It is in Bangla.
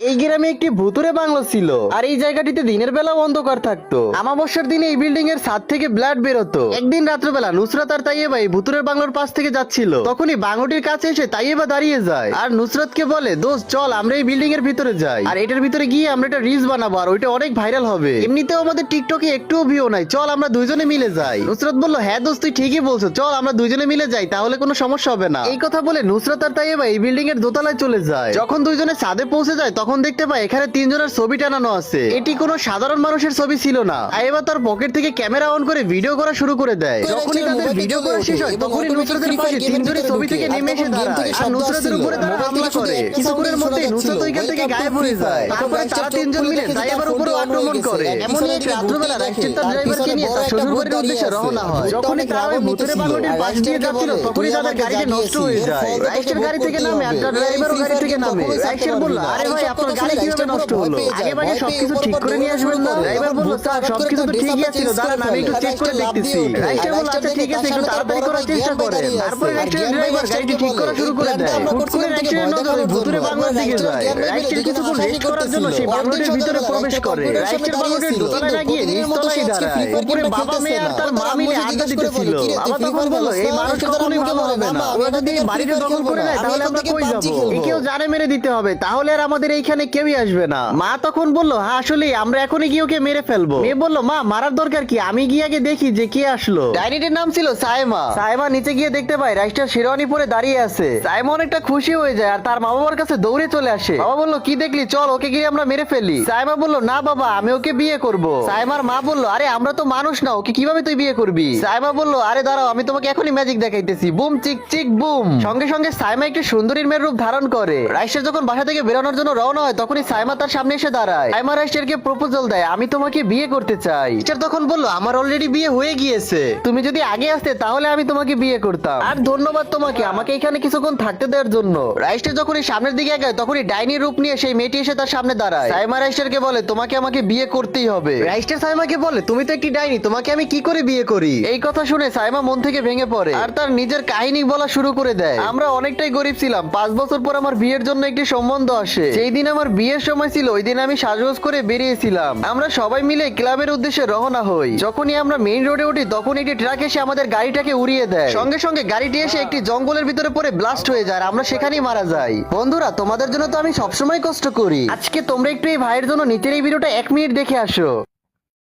এই গ্রামে একটি ভুতুরে বাংলো ছিল, আর এই জায়গাটিতে দিনের বেলা অন্ধকার থাকতো। আমাবস্যার দিনে এই বিল্ডিং এর ছাদ থেকে ব্লাড বেরোতো। একদিন রাত্রবেলা নুসরাত আর তাইয়েবা এই ভুতুরের বাংলোর পাশ থেকে যাচ্ছিল, তখনই বাংলোটির কাছে এসে তাইয়েবা দাঁড়িয়ে যায় আর নুসরাতকে বলে, দোস্ত চল আমরা এই বিল্ডিং এর ভিতরে যাই, আর এটার ভিতরে গিয়ে আমরা একটা রিলস বানাবো, আর ওইটা অনেক ভাইরাল হবে। এমনিতেও আমাদের টিকটকে একটুও ভিউ নাই, চল আমরা দুইজনে মিলে যাই। নুসরাত বলল, হ্যাঁ দোস্ত তুই ঠিকই বলছো, চল আমরা দুইজনে মিলে যাই, তাহলে কোনো সমস্যা হবে না। এই কথা বলে নুসরাত আর তাইয়েবা এই বিল্ডিং এর দোতলায় চলে যায়। যখন দুইজনে ছাদে পৌঁছে যায় তখন দেখতে পায় এখানে তিনজনের ছবি টানানো আছে। এটি কোনো সাধারণ মানুষের ছবি ছিল না। তাইয়েবা তার পকেট থেকে ক্যামেরা অন করে ভিডিও করা শুরু করে দেয়। যখনই তাদের ভিডিও করা শেষ হয় তখনই নুসরাতের পাশে তিনজনের ছবি থেকে নেমে এসে দাঁড়ায় আর নুসরাতের উপরে তারা হামলা করে। কিছুক্ষণের মধ্যেই নুসরাত ওইখান থেকে গায়েব হয়ে যায়। তারপরে তারা তিনজন মিলে তাইয়েবার উপরে আক্রমণ করে। এমনই এক রাত্রবেলা রাইস্টার তার ড্রাইভারকে নিয়ে তার শ্বশুরবাড়ির উদ্দেশ্যে রওনা হয়। যখনই তারা ওই ভুতুরে বাংলোটির পাশ দিয়ে যাচ্ছিল তখনই তাদের গাড়িটি নষ্ট হয়ে যায়। রাইস্টার গাড়ি থেকে নামে আর তার ড্রাইভারও গাড়ি থেকে নামে। রাইস্টার বলল, আরে ভাই আপনার গাড়ি কিভাবে নষ্ট হলো? আগে ভাগে সবকিছু ঠিক করে নিয়ে আসবেন না? ড্রাইভার বলল, স্যার সবকিছু তো ঠিকই আছিল, দাঁড়ান আমি একটু চেক করে দেখতেছি। রাইস্টার বলল, আচ্ছা ঠিক আছে, একটু তাড়াতাড়ি করার চেষ্টা করেন। তারপরে রাইস্টারের ড্রাইভার গাড়িটি ঠিক করা শুরু করে দেয়। হুট করে রাইস্টারের নজর ওই ভুতুরে বাংলোর দিকে যায়। রাইস্টার কিছুক্ষণ রেস্ট করার জন্য সেই বাংলোটির ভিতরে প্রবেশ করে। রাইস্টার বাংলোটির দোতলায় না গিয়ে নিচতলায় দাঁড়ায়। উপরে বাবা মেয়ে আর তার মা মিলে আড্ডা দিতেছিল। বাবা তখন বলল, এই মানুষ কখনোই ভালো হবে না, ওরা যদি এই বাড়িতে দখল করে নেয় তাহলে আমরা কই যাবো? একেও জানে মেরে দিতে হবে, তাহলে আর আমাদের এইখানে কেউই আসবে না। মা তখন বলল, হ্যাঁ আসলে আমরা এখনই গিয়ে ওকে মেরে ফেলবো। মেয়ে বলল, মা মারার দরকার কি, আমি গিয়ে আগে দেখি যে কে আসলো। ডাইনিটির নাম ছিল সাইমা। সাইমা নিচে গিয়ে দেখতে পায় রাইস্টার শেরওয়ানি পরে দাঁড়িয়ে আছে। সাইমা অনেকটা খুশি হয়ে যায় আর তার মা বাবার কাছে দৌড়ে চলে আসে। বাবা বলল, কি দেখলি, চল ওকে গিয়ে আমরা মেরে ফেলি। সাইমা বলল, না বাবা আমি ওকে বিয়ে করব। সাইমার মা বলল, আরে আমরা তো মানুষ না, ওকে কিভাবে তুই বিয়ে করবি? সাইমা বলল, আরে দাঁড়াও আমি তোমাকে এখনই ম্যাজিক দেখাইতেছি। বুম চিক চিক বুম। সঙ্গে সঙ্গে সাইমা একটি সুন্দরীর মেয়ের রূপ ধারণ করে। রাইস্টার যখন বাসা থেকে বেরোনোর জন্য রওনা হয় তখনই সাইমা তার সামনে এসে দাঁড়ায়। সাইমা রাইস্টারকে প্রপোজাল দেয়, আমি তোমাকে বিয়ে করতে চাই। রাইস্টার তখন বলল, আমার অলরেডি বিয়ে হয়ে গিয়েছে, তুমি যদি আগে আসতে তাহলে আমি তোমাকে বিয়ে করতাম। আর ধন্যবাদ তোমাকে আমাকে এখানে কিছুক্ষণ থাকতে দেওয়ার জন্য। রাইস্টার যখনই সামনের দিকে এগায় তখনই ডাইনির রূপ নিয়ে সেই মেয়েটি এসে তার সামনে দাঁড়ায়। সাইমা রাইস্টারকে বলে, তোমাকে আমাকে বিয়ে করতেই হবে। রাইস্টার সাইমাকে বলে, তুমি তো একটি ডাইনি, তোমাকে আমি কি করে বিয়ে করি? এই কথা শুনে সাইমা মন থেকে ভেঙে পড়ে আর তার নিজের কাহিনী বলা শুরু করে দেয়। আমরা অনেকটাই গরিব ছিলাম, 5 বছর পর আমার বিয়ের জন্য একটি সম্বন্ধ আসে। সেই দিন আমার বিয়ের সময় ছিল, ওই দিন আমি সাজগোজ করে বেরিয়েছিলাম। আমরা সবাই মিলে ক্লাবের উদ্দেশ্যে রওনা হই। যখনই আমরা মেইন রোডে উঠি তখন একটি ট্রাক এসে আমাদের গাড়িটাকে উড়িয়ে দেয়। সঙ্গে সঙ্গে গাড়িটি এসে একটি জঙ্গলের ভিতরে পড়ে ব্লাস্ট হয়ে যায় আর আমরা সেখানেই মারা যাই। বন্ধুরা তোমাদের জন্য তো আমি সবসময় কষ্ট করি, আজকে তোমরা একটু এই ভাইয়ের জন্য নিচের এই ভিডিওটা 1 মিনিট দেখে আসো।